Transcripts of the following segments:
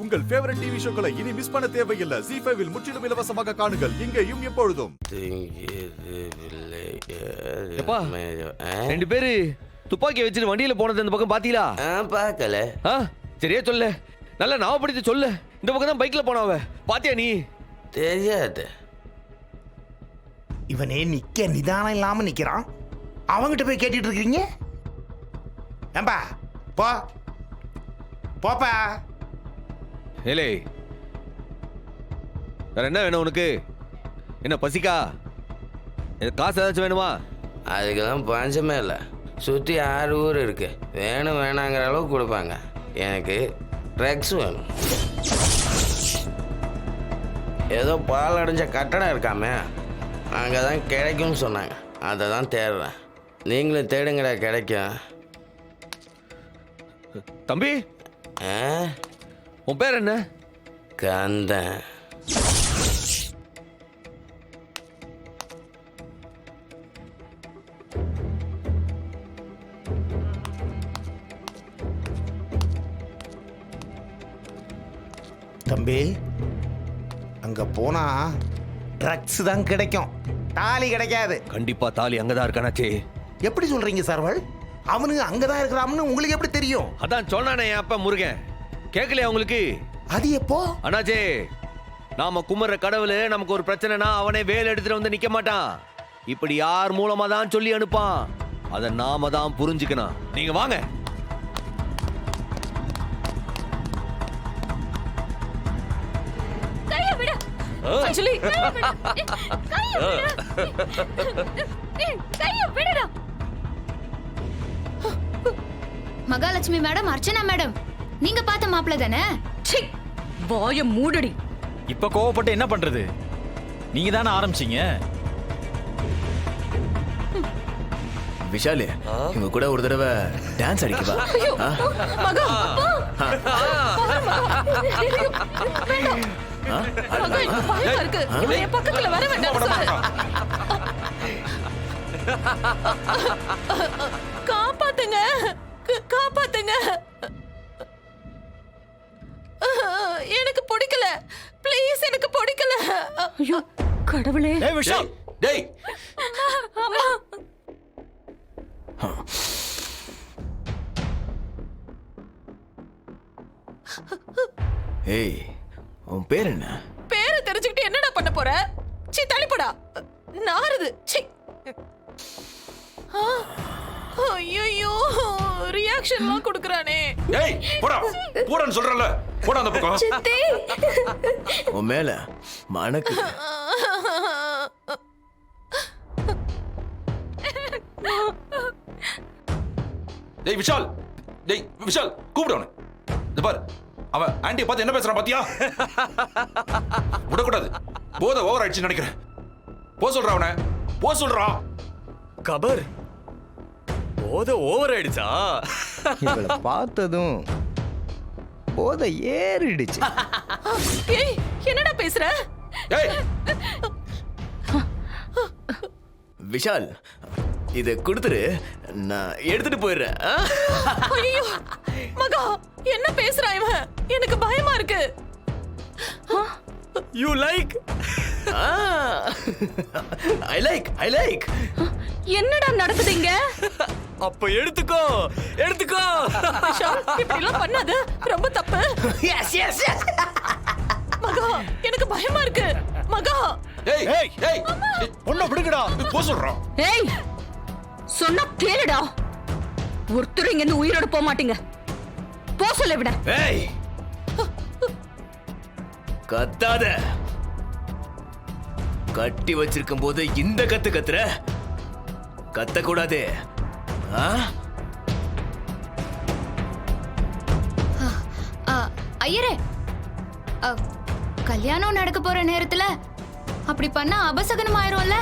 உங்கள் favourite TV ஷோக்களை இனி miss பண்ண தேவையில்லை. ZEE5 இல் முற்றிலும் இலவசமாக காணுங்கள். இங்கேயும் எப்பொழுதும். எப்பா, 2 பேரு துப்பாக்கி வச்சுட்டு வண்டியில போனது இந்த பக்கம் பாத்தீங்களா? பார்க்கல. சரியா சொல்ல, நல்லா ஞாபகப்படுத்தி சொல்ல. இந்த பக்கம் தான் பைக்ல போனவ பாத்தியா நீ? தெரியாது. இவனே நிக்க நிதானம் இல்லாம நிக்கிறான். அவங்கிட்ட போய் கேட்டுட்டு இருக்கீங்க. ஏம்பா போ போப்பா. ஏலே, வேற என்ன வேணும் உனக்கு? என்ன பசிக்கா? காசு ஏதாச்சும் வேணுமா? அதுக்கெல்லாம் பஞ்சமே இல்லை. சுற்றி 6 ஊர் இருக்கு. வேணும் வேணாங்கிற அளவுக்கு கொடுப்பாங்க. எனக்கு ட்ரக்ஸ் வேணும். ஏதோ பால் அடைஞ்ச கட்டடம் இருக்காமே, அங்கே தான் கிடைக்கும்னு சொன்னாங்க. அதை தான் தேடுறேன். நீங்களும் தேடுங்கடா, கிடைக்கும். தம்பி, உன் பேர் என்ன? கந்தன். தம்பி, அங்க போனா ட்ரக்ஸ் தான் கிடைக்கும், தாலி கிடைக்காது. கண்டிப்பா தாலி அங்கதான் இருக்கானாச்சே. எப்படி சொல்றீங்க சர்வல்? அவனுங்க அங்கதான் இருக்கிறான்னு உங்களுக்கு எப்படி தெரியும்? அதான் சொன்னானே என் அப்பா முருகன். கேட்கலையா உங்களுக்கு? அது எப்போ? அண்ணாச்சே, நாம குமர கடவுள் நமக்கு ஒரு பிரச்சனைனா அவனே வேலை எடுத்துட்டு வந்து நிக்க மாட்டான். இப்படி யார் மூலமா தான் சொல்லி அனுப்பான். அதை நாம தான் புரிஞ்சுக்கணும். நீங்க வாங்க. மகாலட்சுமி மேடம், அர்ச்சனா மேடம், நீங்க பார்த்த மாப்பிள்ள தானே? வாய மூடடி. இப்ப கோவப்பட்டு என்ன பண்றது? நீங்க தானே ஆரம்பிச்சீங்க. விஷாலு, இவங்க கூட ஒரு தடவை டான்ஸ் அடிக்கவா? மகா, இருக்கு. என் பக்கத்துல வர வேண்டாம். காப்பாத்துங்க, காப்பாத்துங்க. எனக்கு பிடிக்கல. ப்ளீஸ், எனக்கு பிடிக்கல. ஐயோ கடவுளே. ஏய் விஷால், டேய். அம்மா. ஏய், உன் பேர் என்ன? பேரை தெரிஞ்சுக்கிட்டு என்னடா பண்ண போற? சீ, தள்ளிப்படா. நாறுது. சீ. ஐயோ, ரியாக்ஷன்லாம் கொடுக்கறானே. ஏய், போடா. போடான்னு சொல்றல. போடா அந்த பக்கம். சித்தி. உன் மேல மனக்கு. டேய் விஷால், டேய் விஷால், கூப்பிடு அவனை. இந்த பாரு, அவன் ஆண்டியை பார்த்து என்ன பேசுறான் பாத்தியா? விடக்கூடாது. போதை ஓவர் ஆயிடுச்சுன்னு நினைக்கிறேன். போ சொல்றா அவனை. போ சொல்றா. கபர், போதை ஓவர் ஆயிடுச்சா? இவளை பார்த்ததும் போதை ஏறிடுச்சு. ஏய், என்னடா பேசுற? ஏய், விஷால், இத கொடுத்துரு, நான் எடுத்துட்டு போயிடுறேன். ஐயோ மகா, என்ன பேசுறா இவன்? எனக்கு பயமா இருக்கு. You like? I like. என்னடா நடக்குது இங்க? அப்ப எடுத்துக்கோ, எடுத்துக்கோ. விஷால், இப்படி எல்லாம் பண்ணாத, ரொம்ப தப்பு. எஸ். மகா, எனக்கு பயமா இருக்கு. மகா. ஏய், ஏய், ஏய். பொண்ணை பிடிக்கடா. போ சொல்றா. ஏய், சொன்னா கேளுடா. ஒருத்தர் இங்க இருந்து உயிரோட போக மாட்டீங்க. போ சொல்ல விட. ஏய், கத்தாத. கட்டி வச்சிருக்கும் போது இந்த கத்து கத்துற. கத்த கூடாது. ஐயரே, கல்யாணம் நடக்க போற நேரத்துல அப்படி பண்ணா அபசகனம் ஆயிரும்ல.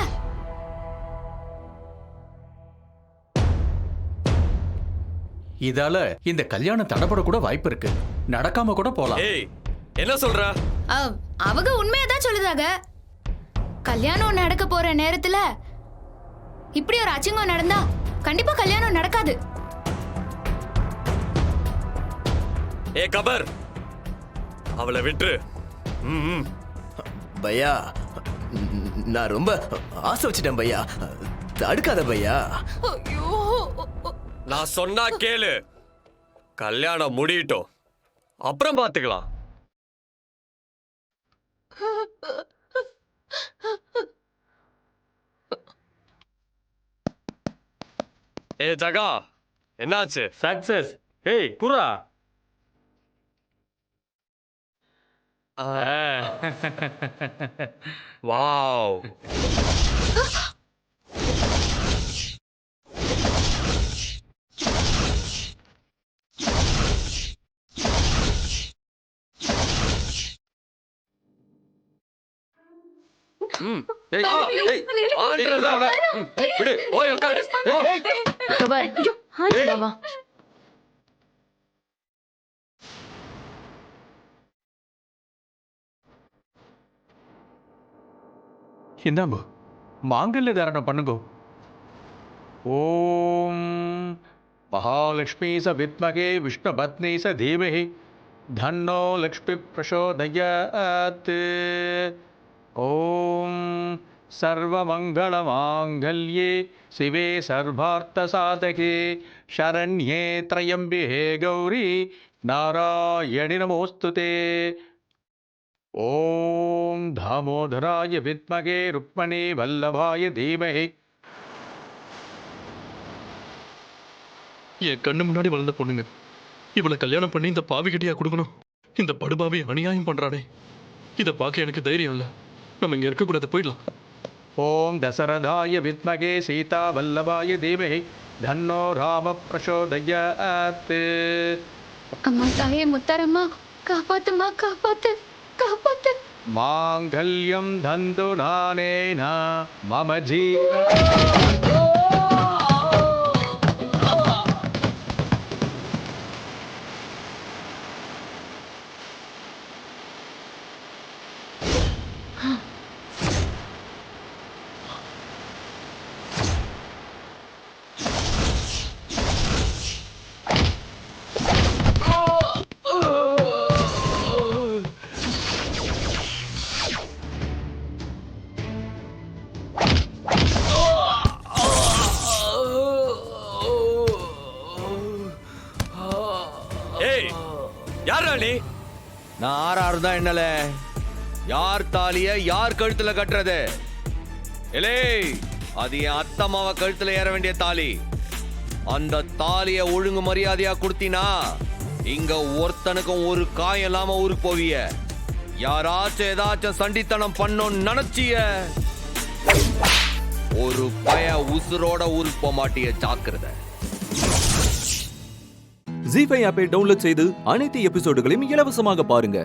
இதால இந்த கல்யாணம் தடப்பட கூட வாய்ப்பு இருக்கு. நடக்காம கூட போலாம். ஏய், என்ன சொல்ற? அவங்க உண்மையதான் சொல்லுதாங்க. கல்யாணம் நடக்க போற நேரத்துல இப்படி ஒரு அச்சிங்கம் நடந்தா கண்டிப்பா கல்யாணம் நடக்காது. ஏ கபர், அவளை விட்டு. பையா, நான் ரொம்ப ஆசை வச்சிட்டேன் பையா, தடுக்காத பையா. நான் சொன்னா கேளு, கல்யாணம் முடியட்டும், அப்புறம் பாத்துக்கலாம். ஏ ஜகா, என்னாச்சு? சக்சஸ். ஏய் புறா. வாவ். விடு, போய் உட்காரு. இந்தாம்பு மாங்கல்ய தாரணம் பண்ணுங்க. ஓம் மகாலட்சுமி ச வித்மகே விஷ்ணு பத்னி ச தீமஹி தன்னோ லக்ஷ்மி பிரசோதயாத். ஓம் சர்வமங்கள மாங்கல்யே சிவே சர்வார்த்த சாதகே சரண்யே த்ரயம்பிகே கௌரி நாராயணி நமோஸ்துதே. ஓம் தாமோதராய வித்மகே ருக்மணி வல்லபாய தீமஹி. என் கண்ணு முன்னாடி வளர்ந்த பொண்ணுங்க, இவளை கல்யாணம் பண்ணி இந்த பாவிகிட்டியா கொடுக்கணும்? இந்த படுபாவி அநியாயம் பண்றானே, இதை பார்க்க எனக்கு தைரியம் இல்லை. நம்ம இங்க இருக்கக்கூடாது, போயிடலாம். ஓம் தசரதாய வித்மகே சீதா வல்லபாய தீமஹி தன்னோ ராம பிரசோதயாத். அம்மா தாயே முத்தாரம்மா, காப்பாத்துமா, காப்பாத்து, காப்பாத்து. மாங்கல்யம் தந்து நானேன மம ஜீவ. ஏய், யாரா நீ? நான் ஆறாறு தான் என்னல, யார் தாலிய யார் கழுத்துல கட்டுறது? எலே, அது என் அத்தம்மாவ கழுத்துல ஏற வேண்டிய தாலி. அந்த தாலிய ஒழுங்கு மரியாதையா கொடுத்தினா இங்க ஒருத்தனுக்கும் ஒரு காயம் இல்லாம ஊருக்கு போவிய. யாராச்சும் ஏதாச்சும் சண்டித்தனம் பண்ணோன்னு நினைச்சிய, ஒரு பய உசுரோட ஊருக்கு போக மாட்டிய, ஜாக்கிரதை. ஜீ5 ஆப்பை டவுன்லோட் செய்து அனைத்து எபிசோடுகளையும் இலவசமாக பாருங்க.